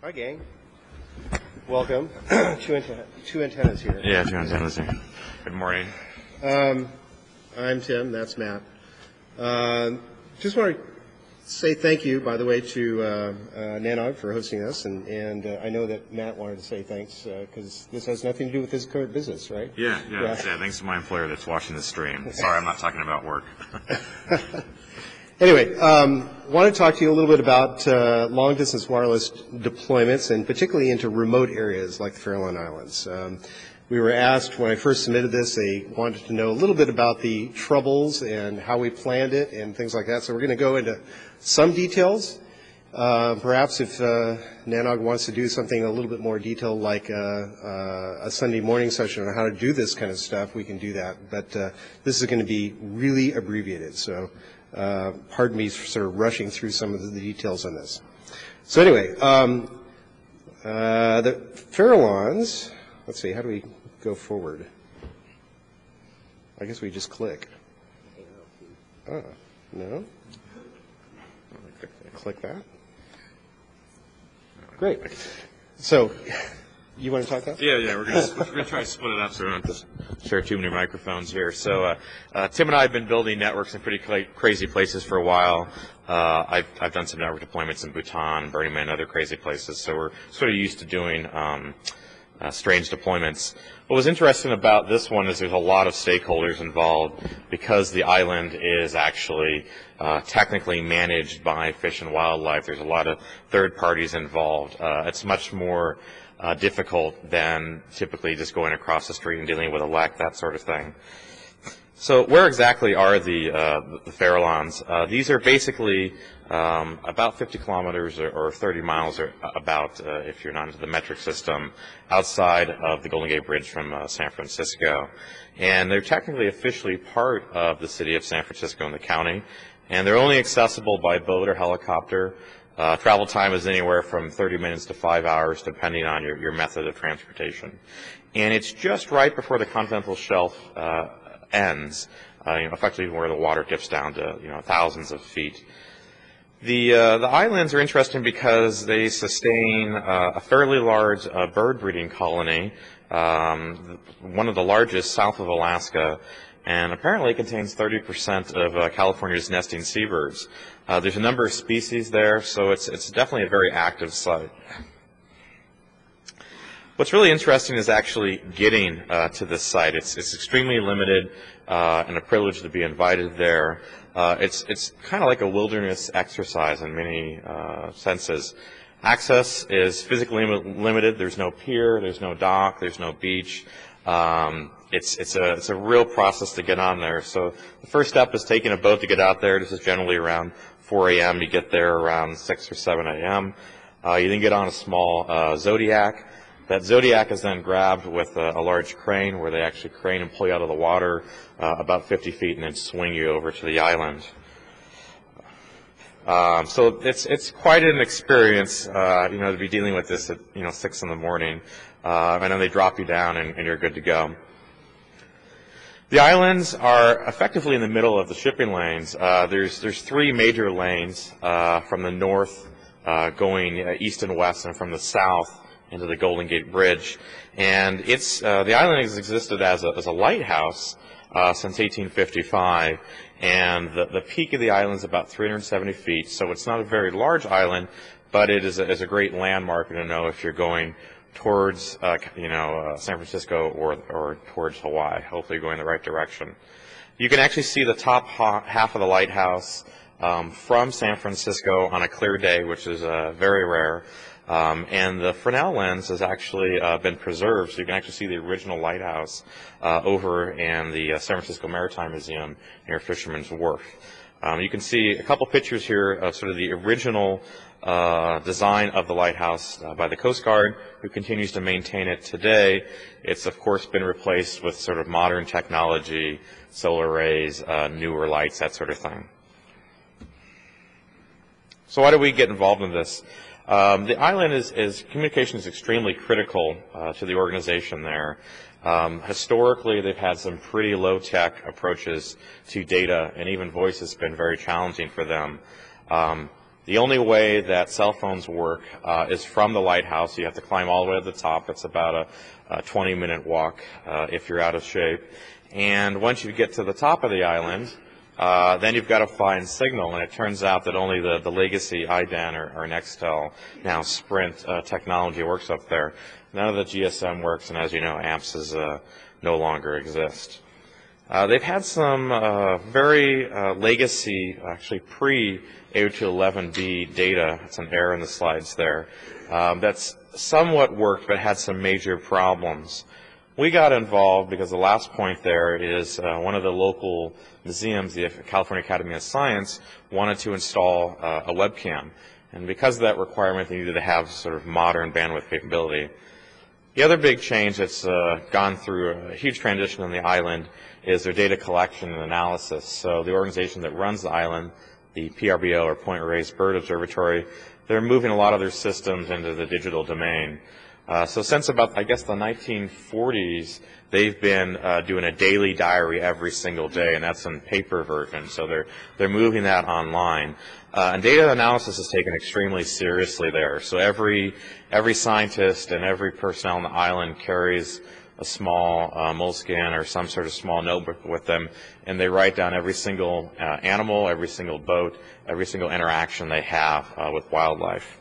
Hi, gang. Welcome. Two antennas here. Yeah, two antennas here. Good morning. I'm Tim. That's Matt. Just want to say thank you, by the way, to Nanog for hosting us, and I know that Matt wanted to say thanks because this has nothing to do with his current business, right? Yeah. Thanks to my employer that's watching the stream. Sorry, I'm not talking about work. Anyway, want to talk to you a little bit about long-distance wireless deployments, and particularly into remote areas like the Farallon Islands. We were asked when I first submitted this, they wanted to know a little bit about the troubles and how we planned it and things like that. So we're going to go into some details. Perhaps if Nanog wants to do something a little bit more detailed, like a Sunday morning session on how to do this kind of stuff, we can do that. But this is going to be really abbreviated. So pardon me for sort of rushing through some of the details on this. So anyway, the Farallons, let's see, how do we go forward? I guess we just click. Oh, no? Click that. Great. So, you want to talk about? Yeah. We're gonna try to split it up so we don't have to share too many microphones here. So, Tim and I have been building networks in pretty crazy places for a while. I've done some network deployments in Bhutan, Burning Man, and other crazy places. So we're sort of used to doing strange deployments. What was interesting about this one is there's a lot of stakeholders involved because the island is actually technically managed by Fish and Wildlife. There's a lot of third parties involved. It's much more difficult than typically just going across the street and dealing with a LEC, that sort of thing. So where exactly are the Farallons? These are basically about 50 kilometers or 30 miles or about, if you're not into the metric system, outside of the Golden Gate Bridge from San Francisco. And they're technically officially part of the city of San Francisco and the county. And they're only accessible by boat or helicopter. Travel time is anywhere from 30 minutes to 5 hours, depending on your method of transportation. And it's just right before the continental shelf ends, effectively where the water dips down to thousands of feet. The islands are interesting because they sustain a fairly large bird breeding colony, one of the largest south of Alaska, and apparently it contains 30% of California's nesting seabirds. There's a number of species there, so it's definitely a very active site. What's really interesting is actually getting to this site. It's extremely limited and a privilege to be invited there. It's kind of like a wilderness exercise in many senses. Access is physically limited. There's no pier, there's no dock, there's no beach. It's a real process to get on there. So the first step is taking a boat to get out there. This is generally around 4 a.m. You get there around 6 or 7 a.m. You then get on a small Zodiac. That Zodiac is then grabbed with a large crane where they actually crane and pull you out of the water about 50 feet and then swing you over to the island. So it's quite an experience, to be dealing with this at 6 in the morning, and then they drop you down and you're good to go. The islands are effectively in the middle of the shipping lanes. There's three major lanes from the north going east and west, and from the south into the Golden Gate Bridge, and the island has existed as a lighthouse since 1855, and the peak of the island is about 370 feet, so it's not a very large island, but it is a great landmark to know if you're going towards San Francisco or towards Hawaii. Hopefully you're going the right direction. You can actually see the top half of the lighthouse from San Francisco on a clear day, which is very rare. And the Fresnel lens has actually been preserved, so you can actually see the original lighthouse over in the San Francisco Maritime Museum near Fisherman's Wharf. You can see a couple pictures here of sort of the original design of the lighthouse by the Coast Guard, who continues to maintain it today. It's, of course, been replaced with sort of modern technology, solar arrays, newer lights, that sort of thing. So why do we get involved in this? The island communication is extremely critical to the organization there. Historically, they've had some pretty low-tech approaches to data, and even voice has been very challenging for them. The only way that cell phones work is from the lighthouse. You have to climb all the way to the top. It's about a 20-minute walk if you're out of shape. And once you get to the top of the island, then you've got to find signal, and it turns out that only the legacy IDAN or Nextel, now Sprint technology works up there. None of the GSM works, and as you know, AMPS no longer exist. They've had some very legacy, actually pre-802.11b data. It's an error in the slides there. That's somewhat worked, but had some major problems. We got involved because the last point there is one of the local museums, the California Academy of Science, wanted to install a webcam. And because of that requirement, they needed to have sort of modern bandwidth capability. The other big change that's gone through a huge transition on the island is their data collection and analysis. So the organization that runs the island, the PRBO, or Point Reyes Bird Observatory, they're moving a lot of their systems into the digital domain. So since about, I guess, the 1940s, they've been doing a daily diary every single day, and that's in paper version. So they're moving that online. And data analysis is taken extremely seriously there. So every scientist and every personnel on the island carries a small Moleskin or some sort of small notebook with them, and they write down every single animal, every single boat, every single interaction they have with wildlife.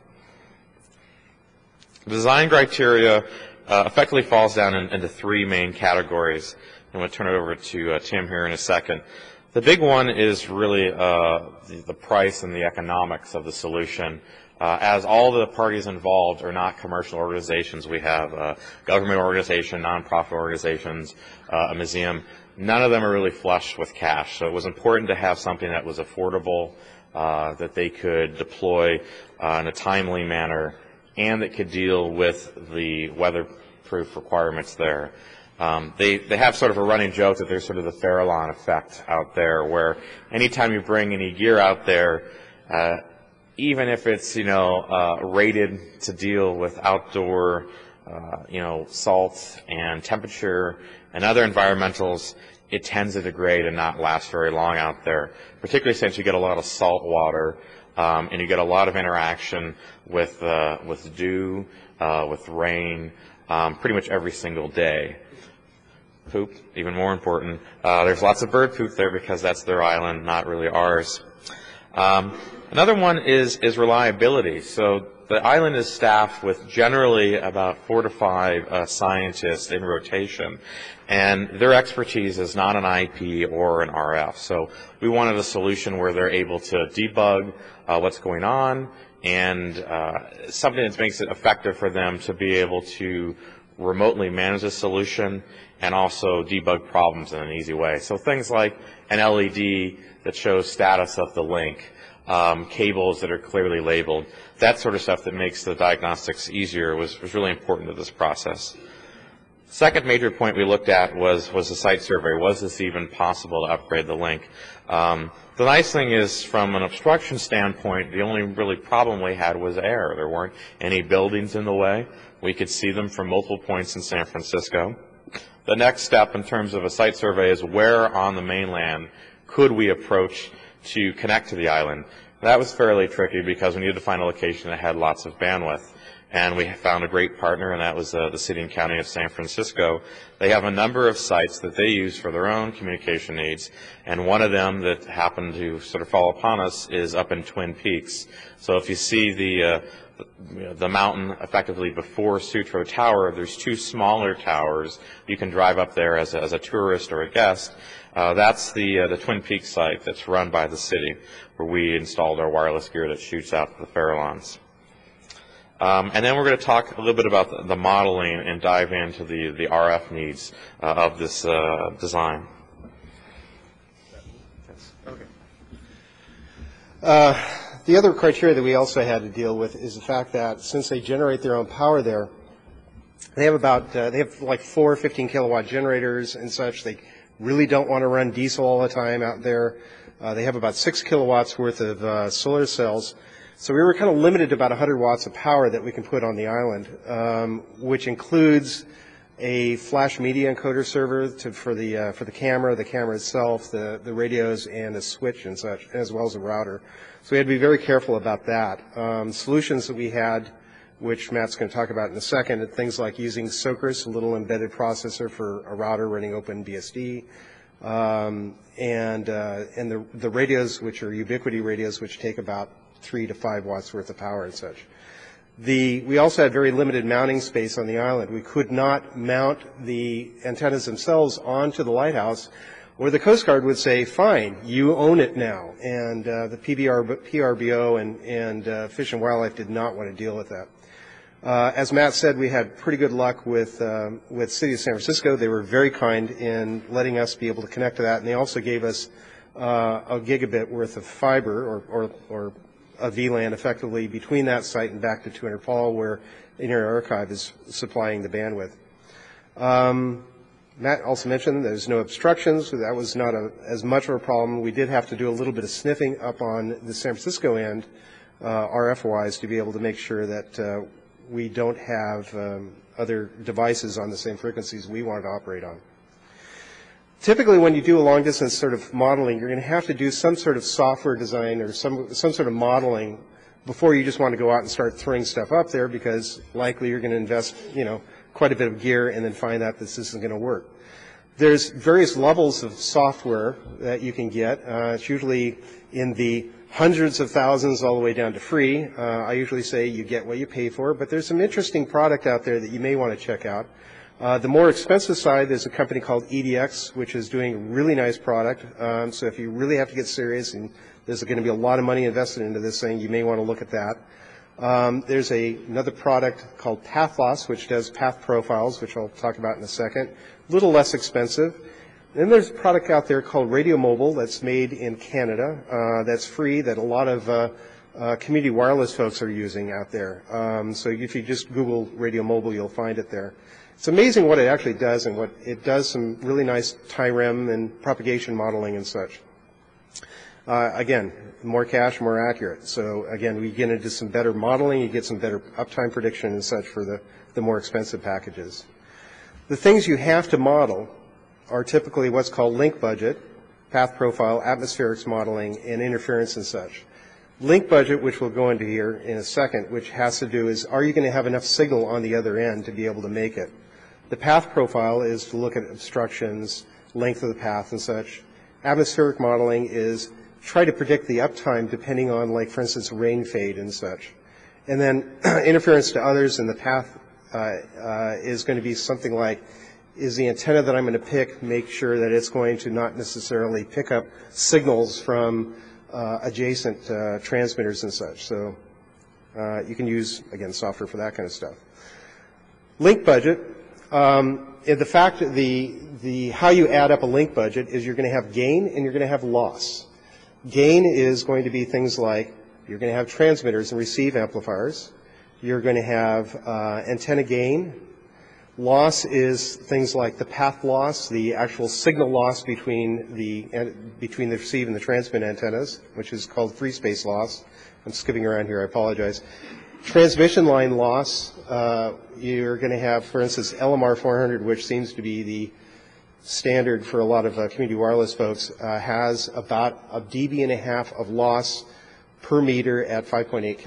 The design criteria effectively falls down into three main categories. I'm going to turn it over to Tim here in a second. The big one is really the price and the economics of the solution. As all the parties involved are not commercial organizations, we have a government organization, nonprofit organizations, a museum. None of them are really flush with cash. So it was important to have something that was affordable, that they could deploy in a timely manner, and that could deal with the weatherproof requirements there. They have sort of a running joke that there's sort of the Farallon effect out there, where anytime you bring any gear out there, even if it's rated to deal with outdoor salt and temperature and other environmentals, it tends to degrade and not last very long out there, particularly since you get a lot of salt water and you get a lot of interaction with dew, with rain, pretty much every single day. Poop, even more important. There's lots of bird poop there because that's their island, not really ours. Another one is reliability. So the island is staffed with generally about 4 to 5 scientists in rotation, and their expertise is not an IP or an RF. So we wanted a solution where they're able to debug what's going on, and something that makes it effective for them to be able to remotely manage a solution and also debug problems in an easy way. So things like an LED that shows status of the link, cables that are clearly labeled, that sort of stuff that makes the diagnostics easier was really important to this process. Second major point we looked at was the site survey. Was this even possible to upgrade the link? The nice thing is, from an obstruction standpoint, the only really problem we had was air. There weren't any buildings in the way. We could see them from multiple points in San Francisco. The next step in terms of a site survey is where on the mainland could we approach to connect to the island. That was fairly tricky because we needed to find a location that had lots of bandwidth. And we found a great partner, and that was the city and county of San Francisco. They have a number of sites that they use for their own communication needs, and one of them that happened to sort of fall upon us is up in Twin Peaks. So if you see the mountain effectively before Sutro Tower, there's 2 smaller towers. You can drive up there as a tourist or a guest. That's the Twin Peaks site that's run by the city, where we installed our wireless gear that shoots out to the Farallons. And then we're going to talk a little bit about the modeling and dive into the RF needs of this design. Yes. Okay. The other criteria that we also had to deal with is the fact that since they generate their own power there, they have like 4 15-kilowatt generators and such. They really don't want to run diesel all the time out there. They have about 6 kilowatts worth of solar cells. So we were kind of limited to about 100 watts of power that we can put on the island, which includes a flash media encoder server for the camera itself, the radios, and the switch and such, as well as a router. So we had to be very careful about that. Solutions that we had, which Matt's going to talk about in a second, things like using Socris, a little embedded processor for a router running OpenBSD, and the radios, which are Ubquiti radios, which take about 3 to 5 watts worth of power and such. We also had very limited mounting space on the island. We could not mount the antennas themselves onto the lighthouse, or the Coast Guard would say, fine, you own it now. And the PRBO and Fish and Wildlife did not want to deal with that. As Matt said, we had pretty good luck with City of San Francisco. They were very kind in letting us be able to connect to that, and they also gave us a gigabit worth of fiber or a VLAN effectively between that site and back to 200 Paul, where Internet Archive is supplying the bandwidth. Matt also mentioned there's no obstructions. That was not as much of a problem. We did have to do a little bit of sniffing up on the San Francisco end, RF-wise, to be able to make sure that we don't have other devices on the same frequencies we wanted to operate on. Typically, when you do a long-distance sort of modeling, you're going to have to do some sort of software design or some sort of modeling before you just want to go out and start throwing stuff up there, because likely you're going to invest, quite a bit of gear and then find out this isn't going to work. There's various levels of software that you can get. It's usually in the hundreds of thousands all the way down to free. I usually say you get what you pay for, but there's some interesting product out there that you may want to check out. The more expensive side, there's a company called EDX, which is doing a really nice product. So if you really have to get serious and there's going to be a lot of money invested into this thing, you may want to look at that. There's another product called Path Loss, which does path profiles, which I'll talk about in a second. A little less expensive. Then there's a product out there called Radio Mobile that's made in Canada, that's free, that a lot of community wireless folks are using out there. So if you just Google Radio Mobile, you'll find it there. It's amazing what it actually does, and what it does some really nice TIREM and propagation modeling and such. Again, more cash, more accurate. So again, we get into some better modeling, you get some better uptime prediction and such for the more expensive packages. The things you have to model are typically what's called link budget, path profile, atmospherics modeling, and interference and such. Link budget, which we'll go into here in a second, which has to do is, are you going to have enough signal on the other end to be able to make it? The path profile is to look at obstructions, length of the path and such. Atmospheric modeling is try to predict the uptime depending on, like, for instance, rain fade and such. And then interference to others in the path is going to be something like, is the antenna that I'm going to pick, make sure that it's going to not necessarily pick up signals from adjacent transmitters and such. So you can use, again, software for that kind of stuff. Link budget, the fact that how you add up a link budget is you're going to have gain and you're going to have loss. Gain is going to be things like you're going to have transmitters and receive amplifiers. You're going to have antenna gain. Loss is things like the path loss, the actual signal loss between the receive and the transmit antennas, which is called free space loss. I'm skipping around here, I apologize. Transmission line loss, you're going to have, for instance, LMR 400, which seems to be the standard for a lot of community wireless folks, has about 1.5 dB of loss per meter at 5.8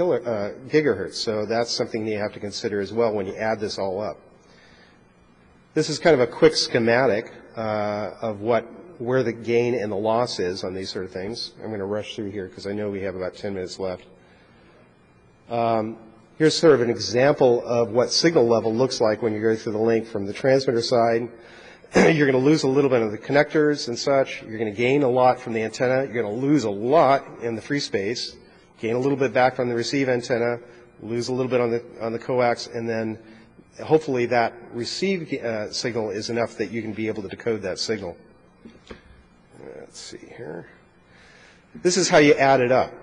gigahertz. So that's something you have to consider as well when you add this all up. This is kind of a quick schematic of where the gain and the loss is on these sort of things. I'm going to rush through here because I know we have about 10 minutes left. Here's sort of an example of what signal level looks like when you go through the link from the transmitter side. You're going to lose a little bit of the connectors and such. You're going to gain a lot from the antenna. You're going to lose a lot in the free space. Gain a little bit back from the receive antenna. Lose a little bit on the coax, and then hopefully that receive signal is enough that you can be able to decode that signal. Let's see here. This is how you add it up.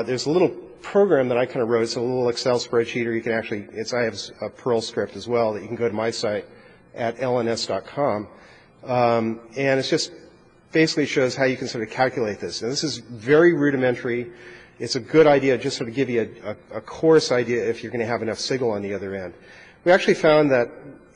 There's a little program that I kind of wrote. It's a little Excel spreadsheet, or you can actually, I have a Perl script as well that you can go to my site at lns.com. And it's just basically shows how you can sort of calculate this. And this is very rudimentary. It's a good idea just sort of give you a coarse idea if you're going to have enough signal on the other end. We actually found that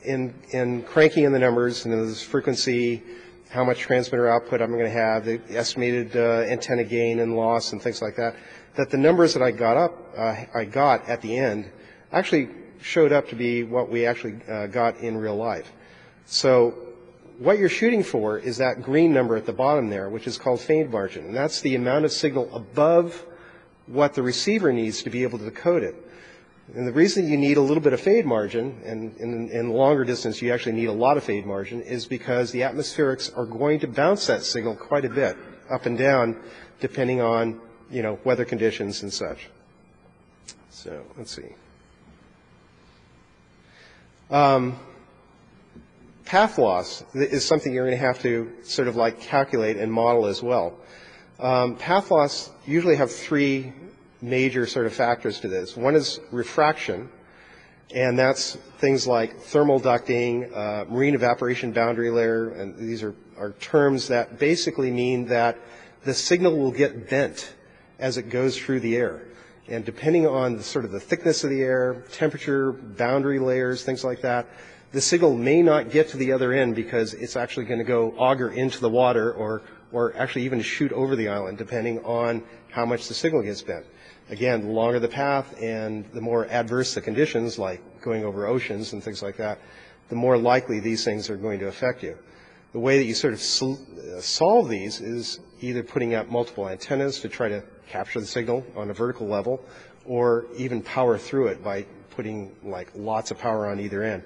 in cranking in the numbers, and this frequency, how much transmitter output I'm going to have, the estimated antenna gain and loss and things like that, that the numbers that I got at the end actually showed up to be what we actually got in real life. So what you're shooting for is that green number at the bottom there, which is called phase margin, and that's the amount of signal above what the receiver needs to be able to decode it. And the reason you need a little bit of fade margin, and in longer distance you actually need a lot of fade margin, is because the atmospherics are going to bounce that signal quite a bit, up and down, depending on, you know, weather conditions and such. So let's see. Path loss is something you're going to have to sort of like calculate and model as well. Path loss usually have three major sort of factors to this. One is refraction, and that's things like thermal ducting, marine evaporation boundary layer, and these are terms that basically mean that the signal will get bent as it goes through the air. And depending on the sort of the thickness of the air, temperature, boundary layers, things like that, the signal may not get to the other end because it's actually going to go auger into the water or actually even shoot over the island, depending on how much the signal gets bent. Again, the longer the path and the more adverse the conditions, like going over oceans and things like that, the more likely these things are going to affect you. The way that you sort of solve these is either putting out multiple antennas to try to capture the signal on a vertical level, or even power through it by putting like lots of power on either end.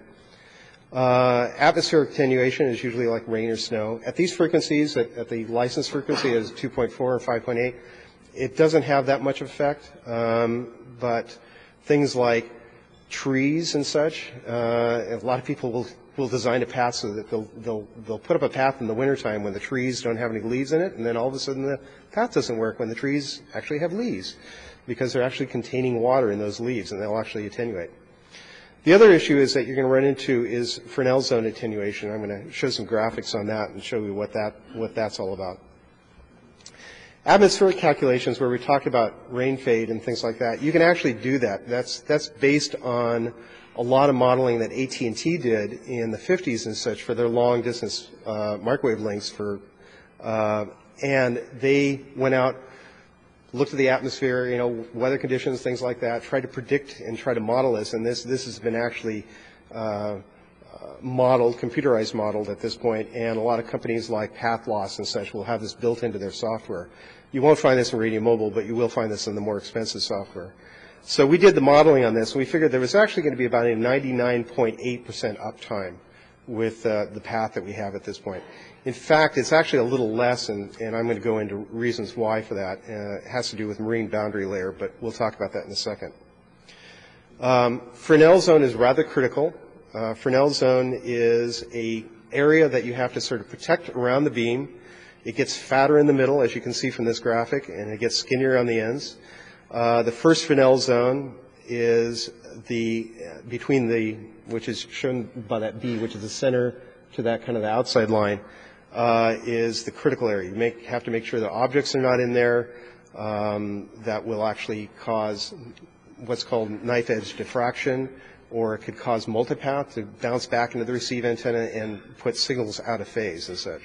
Atmospheric attenuation is usually like rain or snow. At these frequencies, at the license frequency is 2.4 or 5.8, it doesn't have that much effect, but things like trees and such, a lot of people will design a path so that they'll put up a path in the wintertime when the trees don't have any leaves in it, and then all of a sudden the path doesn't work when the trees actually have leaves, because they're actually containing water in those leaves, and they'll actually attenuate. The other issue is that you're going to run into is Fresnel zone attenuation. I'm going to show some graphics on that and show you what that's all about. Atmospheric calculations, where we talk about rain fade and things like that, you can actually do that. That's based on a lot of modeling that AT&T did in the 50s and such for their long distance microwave links and they went out, looked at the atmosphere, you know, weather conditions, things like that, tried to predict and try to model this, and this has been actually modeled, computerized modeled at this point, and a lot of companies like Path Loss and such will have this built into their software. You won't find this in Radio Mobile, but you will find this in the more expensive software. So we did the modeling on this, and we figured there was actually going to be about a 99.8% uptime with the path that we have at this point. In fact, it's actually a little less, and I'm going to go into reasons why for that. It has to do with marine boundary layer, but we'll talk about that in a second. Fresnel zone is rather critical. Fresnel zone is an area that you have to sort of protect around the beam. It gets fatter in the middle, as you can see from this graphic, and it gets skinnier on the ends. The first Fresnel zone is between which is shown by that B, which is the center to that kind of the outside line, is the critical area. You have to make sure that objects are not in there that will actually cause what's called knife edge diffraction, or it could cause multipath to bounce back into the receive antenna and put signals out of phase and such.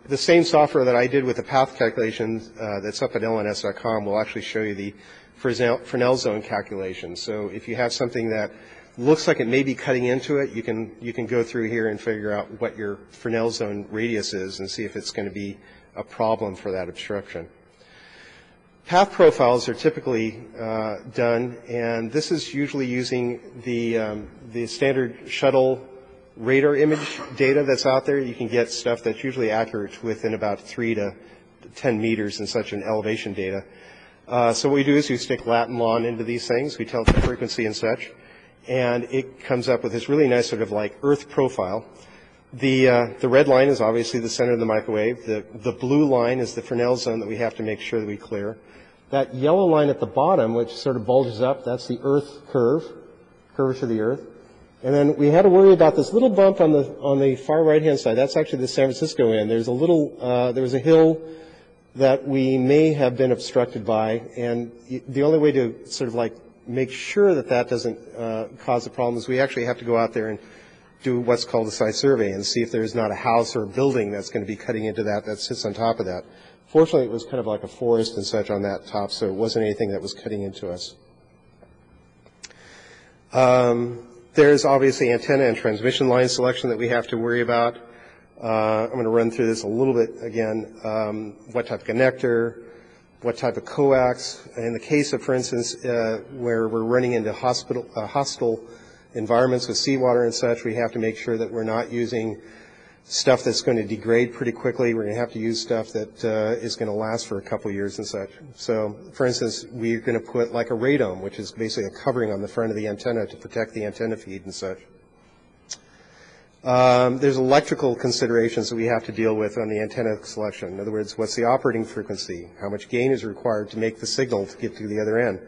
The same software that I did with the path calculations that's up at lns.com will actually show you the Fresnel zone calculation. So if you have something that looks like it may be cutting into it, you can go through here and figure out what your Fresnel zone radius is and see if it's going to be a problem for that obstruction. Path profiles are typically done, and this is usually using the standard shuttle radar image data that's out there. You can get stuff that's usually accurate within about 3 to 10 meters and such in elevation data. So what we do is we stick Latin lawn into these things. We tell it the frequency and such, and it comes up with this really nice sort of like Earth profile. The red line is obviously the center of the microwave. The blue line is the Fresnel zone that we have to make sure that we clear. That yellow line at the bottom, which sort of bulges up, that's the Earth curvature of the Earth. And then we had to worry about this little bump on the far right-hand side. That's actually the San Francisco end. There's there was a hill that we may have been obstructed by, and the only way to sort of like make sure that that doesn't cause a problem is we actually have to go out there and do what's called a site survey and see if there's not a house or a building that's going to be cutting into that sits on top of that. Fortunately, it was kind of like a forest and such on that top, so it wasn't anything that was cutting into us. There's obviously antenna and transmission line selection that we have to worry about. I'm going to run through this a little bit again. What type of connector, what type of coax. In the case of, for instance, where we're running into hostile environments with seawater and such, we have to make sure that we're not using stuff that's going to degrade pretty quickly. We're going to have to use stuff that is going to last for a couple years and such. So, for instance, we're going to put like a radome, which is basically a covering on the front of the antenna to protect the antenna feed and such. There's electrical considerations that we have to deal with on the antenna selection. In other words, what's the operating frequency? How much gain is required to make the signal to get to the other end?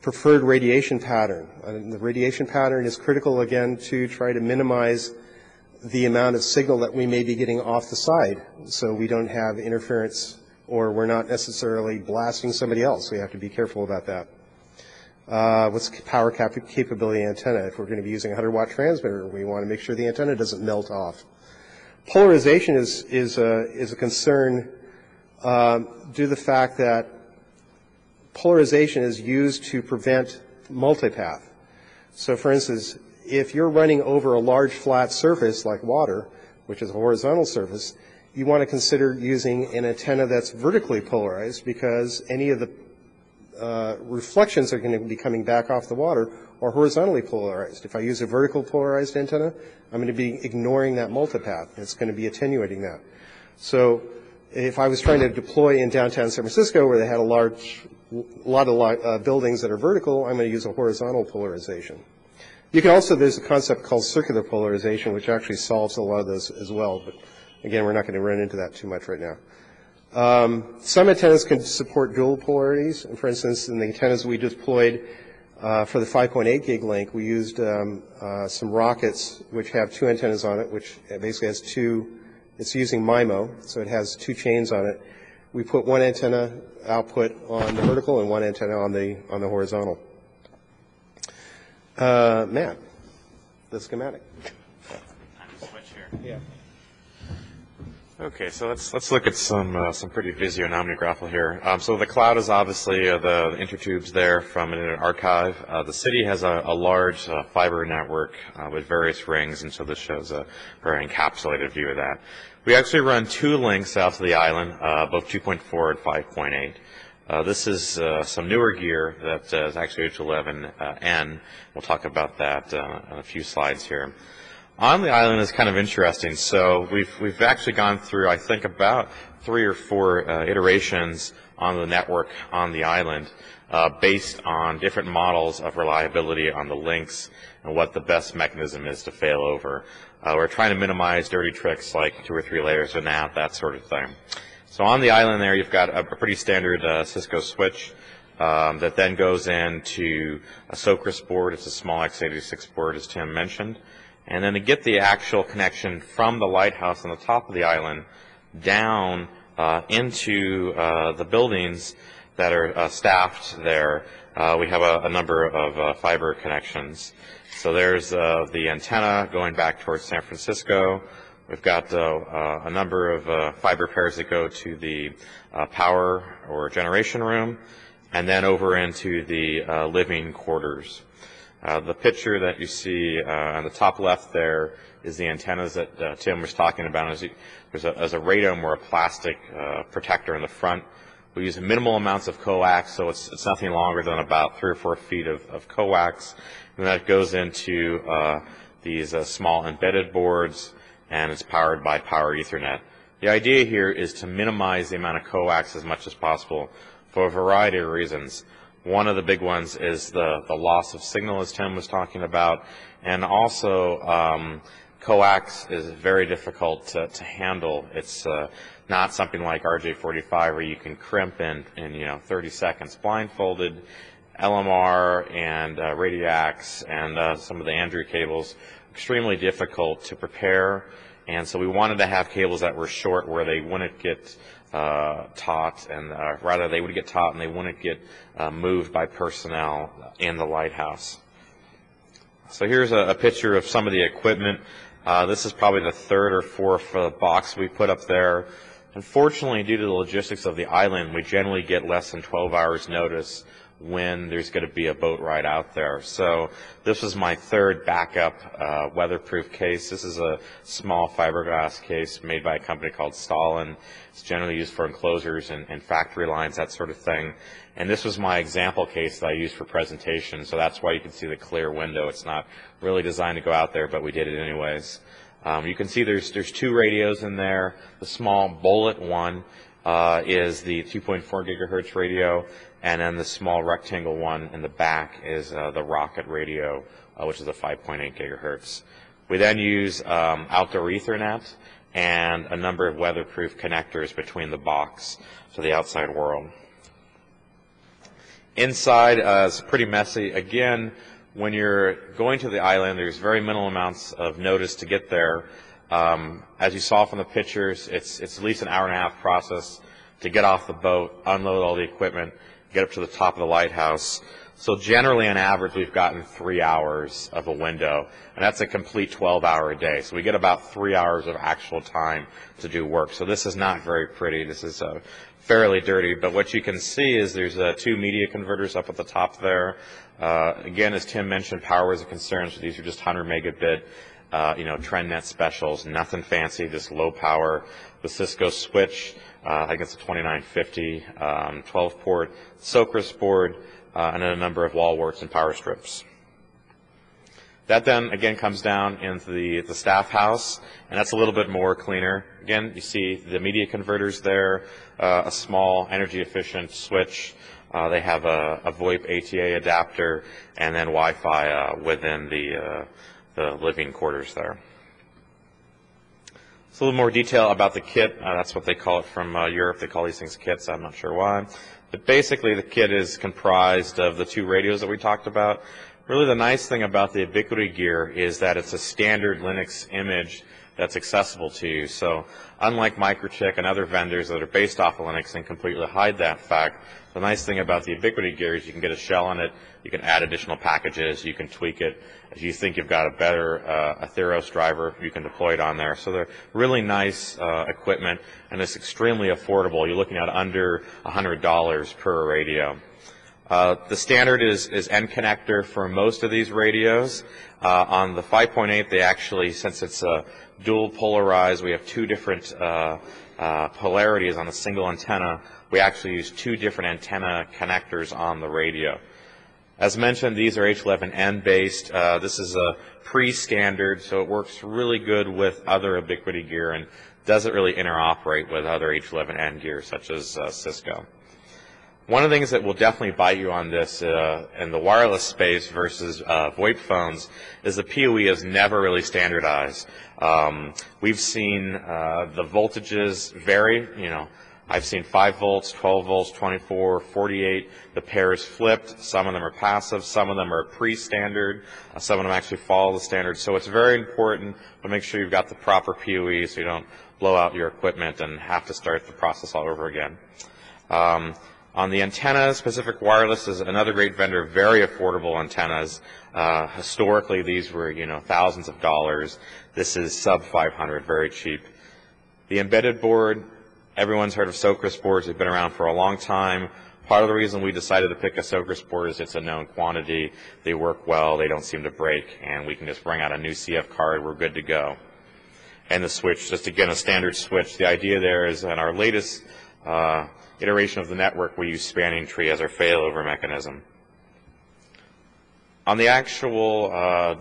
Preferred radiation pattern. The radiation pattern is critical, again, to try to minimize the amount of signal that we may be getting off the side, so we don't have interference or we're not necessarily blasting somebody else. We have to be careful about that. What's the power capability antenna? If we're going to be using a 100-watt transmitter, we want to make sure the antenna doesn't melt off. Polarization is a concern due to the fact that polarization is used to prevent multipath. So, for instance, if you're running over a large flat surface like water, which is a horizontal surface, you want to consider using an antenna that's vertically polarized because any of the reflections are going to be coming back off the water or horizontally polarized. If I use a vertical polarized antenna, I'm going to be ignoring that multipath. It's going to be attenuating that. So if I was trying to deploy in downtown San Francisco where they had a lot of buildings that are vertical, I'm going to use a horizontal polarization. You can also, there's a concept called circular polarization, which actually solves a lot of those as well. But again, we're not going to run into that too much right now. Some antennas can support dual polarities. And for instance, in the antennas we deployed for the 5.8 gig link, we used some rockets which have two antennas on it, which basically has two. It's using MIMO, so it has two chains on it. We put one antenna output on the vertical and one antenna on the horizontal. Matt, the schematic. Time to switch here. Yeah. Okay, so let's look at some pretty visuonomographical here. So the cloud is obviously the intertubes there from an archive. The city has a large fiber network with various rings, and so this shows a very encapsulated view of that. We actually run two links out to the island, both 2.4 and 5.8. This is some newer gear that is actually H11N. We'll talk about that in a few slides here. On the island is kind of interesting. So we've actually gone through, I think, about 3 or 4 iterations on the network on the island based on different models of reliability on the links and what the best mechanism is to fail over. We're trying to minimize dirty tricks like 2 or 3 layers of NAT, that sort of thing. So on the island there, you've got a pretty standard Cisco switch that then goes into a SOCRIS board. It's a small x86 board, as Tim mentioned. And then to get the actual connection from the lighthouse on the top of the island down into the buildings that are staffed there, we have a number of fiber connections. So there's the antenna going back towards San Francisco. We've got a number of fiber pairs that go to the power or generation room, and then over into the living quarters. The picture that you see on the top left there is the antennas that Tim was talking about. There's a radome or a plastic protector in the front. We use minimal amounts of coax, so it's nothing longer than about 3 or 4 feet of coax. And that goes into these small embedded boards, and it's powered by Power Ethernet. The idea here is to minimize the amount of coax as much as possible for a variety of reasons. One of the big ones is the loss of signal, as Tim was talking about, and also coax is very difficult to handle. It's not something like RJ45 where you can crimp in 30 seconds. Blindfolded, LMR and Radiax and some of the Andrew cables, extremely difficult to prepare And so we wanted to have cables that were short where they wouldn't get taut, and rather they would get taut and they wouldn't get moved by personnel in the lighthouse. So here's a picture of some of the equipment. This is probably the third or fourth box we put up there. Unfortunately, due to the logistics of the island, we generally get less than 12 hours notice when there's going to be a boat ride out there. So this is my third backup weatherproof case. This is a small fiberglass case made by a company called Stalin. It's generally used for enclosures and factory lines, that sort of thing. And this was my example case that I used for presentation, so that's why you can see the clear window. It's not really designed to go out there, but we did it anyways. You can see there's two radios in there. The small bullet one is the 2.4 gigahertz radio, and then the small rectangle one in the back is the rocket radio, which is a 5.8 gigahertz. We then use outdoor Ethernet and a number of weatherproof connectors between the box to the outside world. Inside is pretty messy. Again, when you're going to the island, there's very minimal amounts of notice to get there. As you saw from the pictures, it's at least an hour-and-a-half process to get off the boat, unload all the equipment, get up to the top of the lighthouse. So generally, on average, we've gotten 3 hours of a window, and that's a complete 12-hour day. So we get about 3 hours of actual time to do work. So this is not very pretty. This is fairly dirty, but what you can see is there's two media converters up at the top there. Again, as Tim mentioned, power was a concern, so these are just 100 megabit, TrendNet specials, nothing fancy, just low power. The Cisco switch, I think it's a 2950, 12-port, Socris board, and then a number of wall warts and power strips. That then, again, comes down into the staff house, and that's a little bit more cleaner. Again, you see the media converters there, a small energy-efficient switch. They have a VoIP ATA adapter, and then Wi-Fi within the living quarters there. So a little more detail about the kit. That's what they call it from Europe. They call these things kits. I'm not sure why. But basically, the kit is comprised of the two radios that we talked about. Really, the nice thing about the Ubquiti gear is that it's a standard Linux image that's accessible to you. So unlike Microchip and other vendors that are based off of Linux and completely hide that fact, the nice thing about the Ubquiti gear is you can get a shell on it, you can add additional packages, you can tweak it. If you think you've got a better Atheros driver, you can deploy it on there. So they're really nice equipment, and it's extremely affordable. You're looking at under $100 per radio. The standard is end connector for most of these radios. On the 5.8, they actually, since it's dual polarized, we have two different polarities on a single antenna. We actually use two different antenna connectors on the radio. As mentioned, these are H11N based. This is a pre-standard, so it works really good with other Ubquiti gear and doesn't really interoperate with other H11N gear, such as Cisco. One of the things that will definitely bite you on this in the wireless space versus VoIP phones is the PoE is never really standardized. We've seen the voltages vary. I've seen 5 volts, 12 volts, 24, 48. The pairs flipped. Some of them are passive. Some of them are pre-standard. Some of them actually follow the standard. So it's very important to make sure you've got the proper PoE so you don't blow out your equipment and have to start the process all over again. On the antennas, Pacific Wireless is another great vendor, very affordable antennas. Historically, these were, thousands of dollars. This is sub 500, very cheap. The embedded board, everyone's heard of Socris boards. They've been around for a long time. Part of the reason we decided to pick a Socris board is it's a known quantity. They work well. They don't seem to break, and we can just bring out a new CF card. We're good to go. And the switch, just again, a standard switch. The idea there is in our latest iteration of the network, we use spanning tree as our failover mechanism. On the actual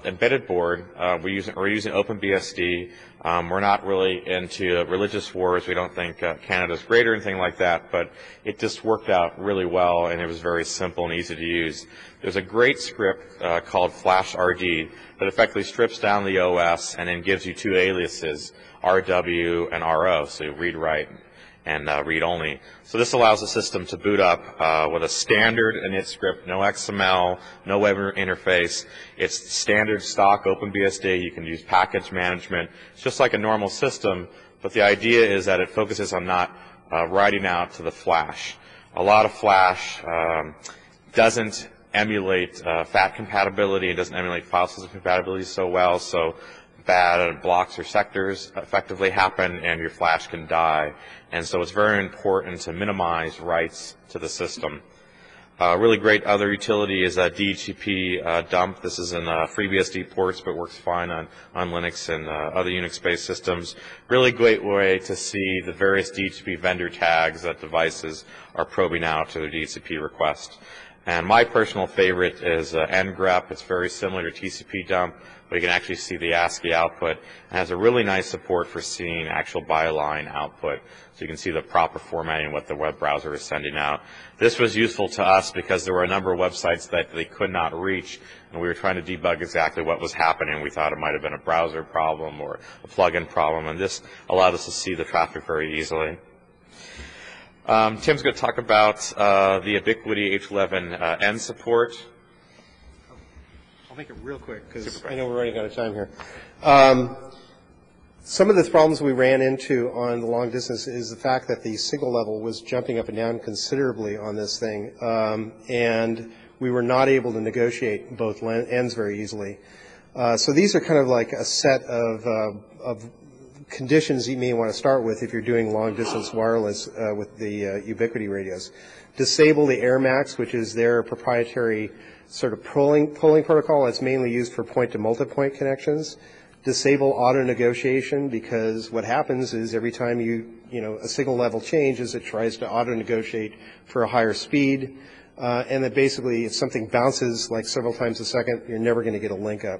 embedded board, we're using OpenBSD. We're not really into religious wars. We don't think Canada's great or anything like that, but it just worked out really well, and it was very simple and easy to use. There's a great script called FlashRD that effectively strips down the OS and then gives you two aliases, RW and RO, so you read, write. and read-only. So this allows the system to boot up with a standard init script, no XML, no web interface. It's standard stock OpenBSD. You can use package management. It's just like a normal system, but the idea is that it focuses on not writing out to the flash. A lot of flash doesn't emulate FAT compatibility. It doesn't emulate file system compatibility so well, so bad blocks or sectors effectively happen and your flash can die. And so it's very important to minimize writes to the system. Really great other utility is DHCP dump. This is in FreeBSD ports, but works fine on Linux and other Unix-based systems. Really great way to see the various DHCP vendor tags that devices are probing out to their DHCP request. And my personal favorite is ngrep. It's very similar to TCP dump, but you can actually see the ASCII output. It has a really nice support for seeing actual byline output, so you can see the proper formatting, what the web browser is sending out. This was useful to us because there were a number of websites that they could not reach, and we were trying to debug exactly what was happening. We thought it might have been a browser problem or a plugin problem, and this allowed us to see the traffic very easily. Tim's going to talk about the Ubquiti H11n support. I'll make it real quick because I know we're running out of time here. Some of the problems we ran into on the long distance is the fact that the signal level was jumping up and down considerably on this thing, and we were not able to negotiate both ends very easily. So these are kind of like a set of conditions you may want to start with if you're doing long-distance wireless with the Ubquiti radios. Disable the AirMax, which is their proprietary sort of polling protocol that's mainly used for point-to-multipoint connections. Disable auto-negotiation, because what happens is every time a signal level changes, it tries to auto-negotiate for a higher speed, and that basically if something bounces like several times a second, you're never going to get a link up.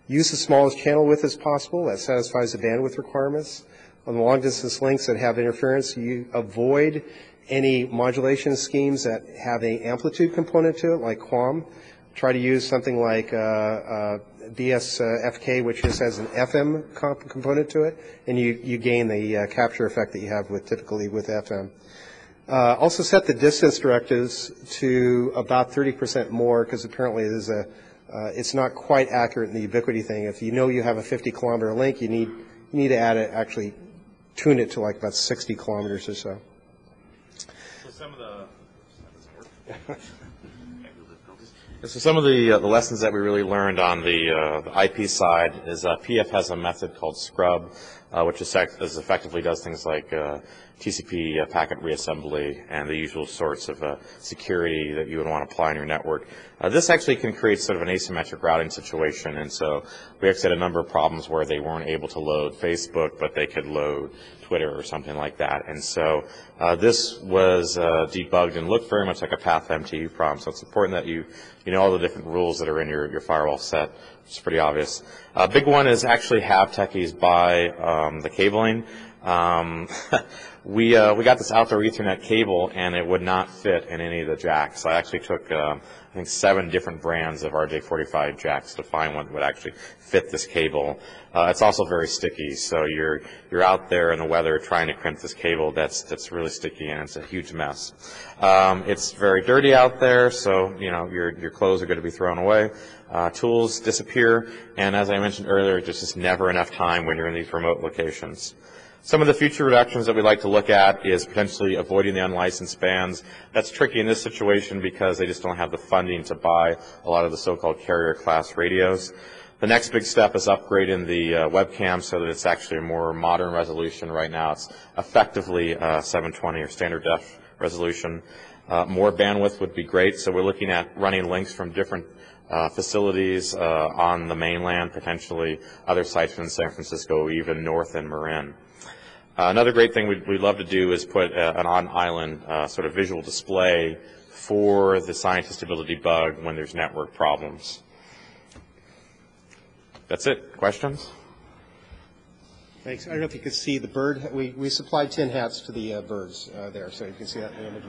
Use the smallest channel width as possible. That satisfies the bandwidth requirements. On the long-distance links that have interference, you avoid any modulation schemes that have an amplitude component to it, like QAM. Try to use something like BSFK, which just has an FM component to it, and you gain the capture effect that you have typically with FM. Also set the distance directives to about 30% more, because apparently there's it's not quite accurate in the Ubquiti thing. If you know you have a 50-kilometer link, you need to add it, actually tune it to like about 60 kilometers or so. So some of the lessons that we really learned on the IP side is PF has a method called scrub, which effectively does things like TCP packet reassembly and the usual sorts of security that you would want to apply on your network. This actually can create sort of an asymmetric routing situation, and so we actually had a number of problems where they weren't able to load Facebook, but they could load Twitter or something like that. And so this was debugged and looked very much like a path MTU problem. So it's important that you know all the different rules that are in your firewall set, which is pretty obvious. Big one is actually have techies buy the cabling. We got this outdoor Ethernet cable, and it would not fit in any of the jacks. I actually took, I think, 7 different brands of RJ45 jacks to find one that would actually fit this cable. It's also very sticky, so you're out there in the weather trying to crimp this cable that's really sticky, and it's a huge mess. It's very dirty out there, so your clothes are going to be thrown away. Tools disappear, and as I mentioned earlier, there's just never enough time when you're in these remote locations. Some of the future reductions that we'd like to look at is potentially avoiding the unlicensed bands. That's tricky in this situation because they just don't have the funding to buy a lot of the so-called carrier class radios. The next big step is upgrading the webcam so that it's actually a more modern resolution. Right now it's effectively 720 or standard def resolution. More bandwidth would be great, so we're looking at running links from different facilities on the mainland, potentially other sites in San Francisco, even north in Marin. Another great thing we'd love to do is put an on-island sort of visual display for the scientists to be able to debug when there's network problems. That's it. Questions? Thanks. I don't know if you could see the bird. We supplied tin hats to the birds there, so you can see that in the image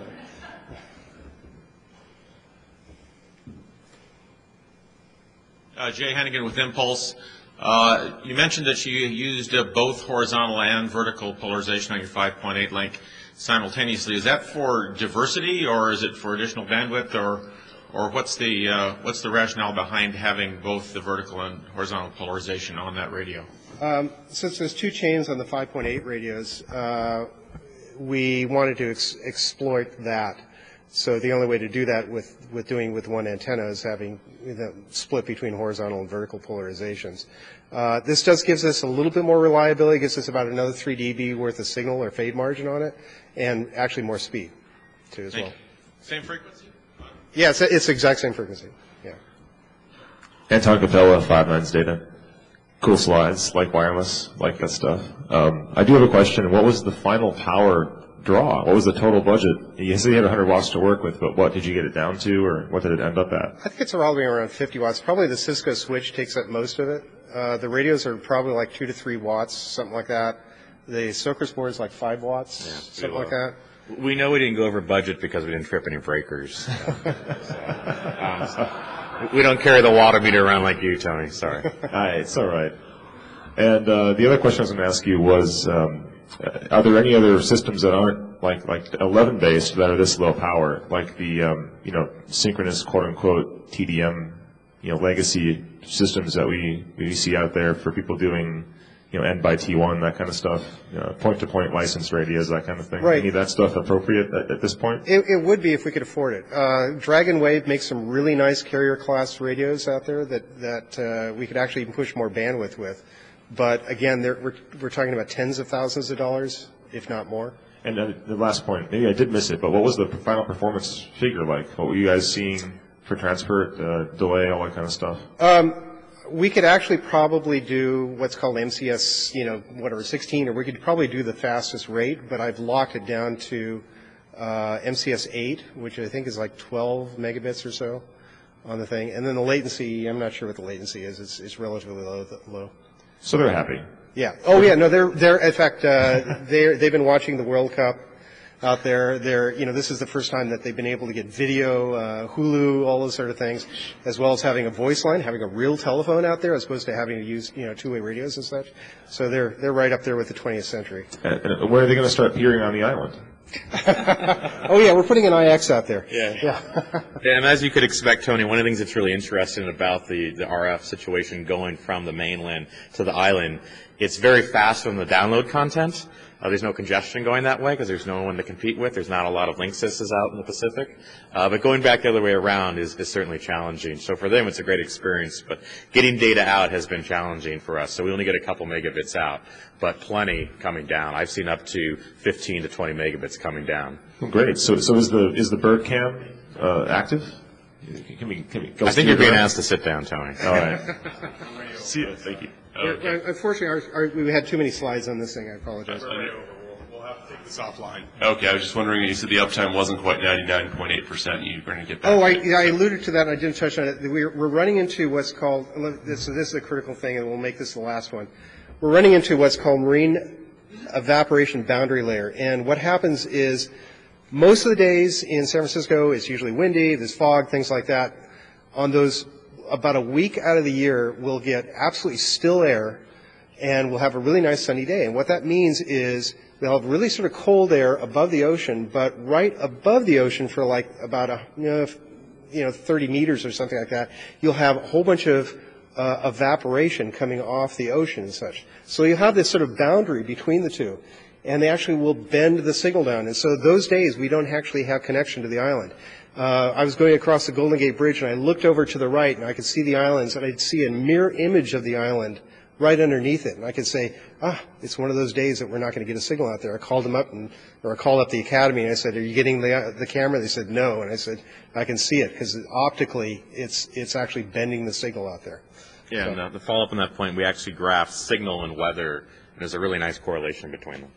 there. Jay Hennigan with Impulse. You mentioned that you used both horizontal and vertical polarization on your 5.8 link simultaneously. Is that for diversity, or is it for additional bandwidth, or what's the rationale behind having both the vertical and horizontal polarization on that radio? Since there's two chains on the 5.8 radios, we wanted to exploit that. So the only way to do that with doing with one antenna is having the split between horizontal and vertical polarizations. This gives us a little bit more reliability, gives us about another 3 dB worth of signal or fade margin on it, and actually more speed too as well. Same frequency? Yeah, it's the exact same frequency. Yeah. Anton Capella, 5.9's data. Cool slides, like wireless, like that stuff. I do have a question. What was the final power draw? What was the total budget? You said you had 100 watts to work with, but what did you get it down to, or what did it end up at? I think it's probably around 50 watts. Probably the Cisco switch takes up most of it. The radios are probably like 2 to 3 watts, something like that. The Soakers board is like 5 watts, something like that. We know we didn't go over budget because we didn't trip any breakers. We don't carry the water meter around like you, Tony. Sorry. It's all right. And the other question I was going to ask you was, are there any other systems that aren't like 11 based that are this low power, like the synchronous quote unquote TDM legacy systems that we see out there for people doing N by T1, that kind of stuff, point to point licensed radios, that kind of thing. Right. Any of that stuff appropriate at this point? It would be if we could afford it. Dragon Wave makes some really nice carrier class radios out there that we could actually push more bandwidth with. But again, we're talking about tens of thousands of dollars, if not more. And the last point, maybe I did miss it, but what was the final performance figure like? What were you guys seeing for transfer, delay, all that kind of stuff? We could actually probably do what's called MCS, 16, or we could probably do the fastest rate, but I've locked it down to MCS 8, which I think is like 12 megabits or so on the thing. And then the latency, I'm not sure what the latency is. It's relatively low. So they're happy. Yeah. Oh, yeah. No, they're in fact, they've been watching the World Cup out there. This is the first time that they've been able to get video, Hulu, all those sort of things, as well as having a voice line, having a real telephone out there, as opposed to having to use, two-way radios and such. So they're right up there with the 20th century. And where are they going to start appearing on the island? Oh, yeah, we're putting an IX out there. Yeah. And as you could expect, Tony, one of the things that's really interesting about the RF situation going from the mainland to the island, it's very fast on the download content. There's no congestion going that way because there's no one to compete with. There's not a lot of Linksys out in the Pacific. But going back the other way around is certainly challenging. So for them, it's a great experience. But getting data out has been challenging for us. So we only get a couple megabits out, but plenty coming down. I've seen up to 15 to 20 megabits coming down. Great. So is the bird cam active? Can we go I think you're being asked to sit down, Tony. All right. See you. Thank you. Okay. Unfortunately, we had too many slides on this thing. I apologize. We'll have to take this offline. Okay, I was just wondering, you said the uptime wasn't quite 99.8%. You're going to get back. Oh, I alluded to that. I didn't touch on it. We're running into what's called, so this is a critical thing, and we'll make this the last one. We're running into what's called marine evaporation boundary layer. And what happens is most of the days in San Francisco, it's usually windy, there's fog, things like that. On those, about a week out of the year, we'll get absolutely still air, and we'll have a really nice sunny day. And what that means is we'll have really sort of cold air above the ocean, but right above the ocean for like about 30 meters or something like that, you'll have a whole bunch of evaporation coming off the ocean and such. So you have this sort of boundary between the two, and they actually will bend the signal down. And so those days we don't actually have connection to the island. I was going across the Golden Gate Bridge, and I looked over to the right, and I could see the islands, and I'd see a mirror image of the island right underneath it. And I could say, it's one of those days that we're not going to get a signal out there. I called them up, or I called up the academy, and I said, are you getting the camera? They said, no. And I said, I can see it, because optically, it's actually bending the signal out there. Yeah, so. And to follow up on that point, we actually graphed signal and weather, and there's a really nice correlation between them.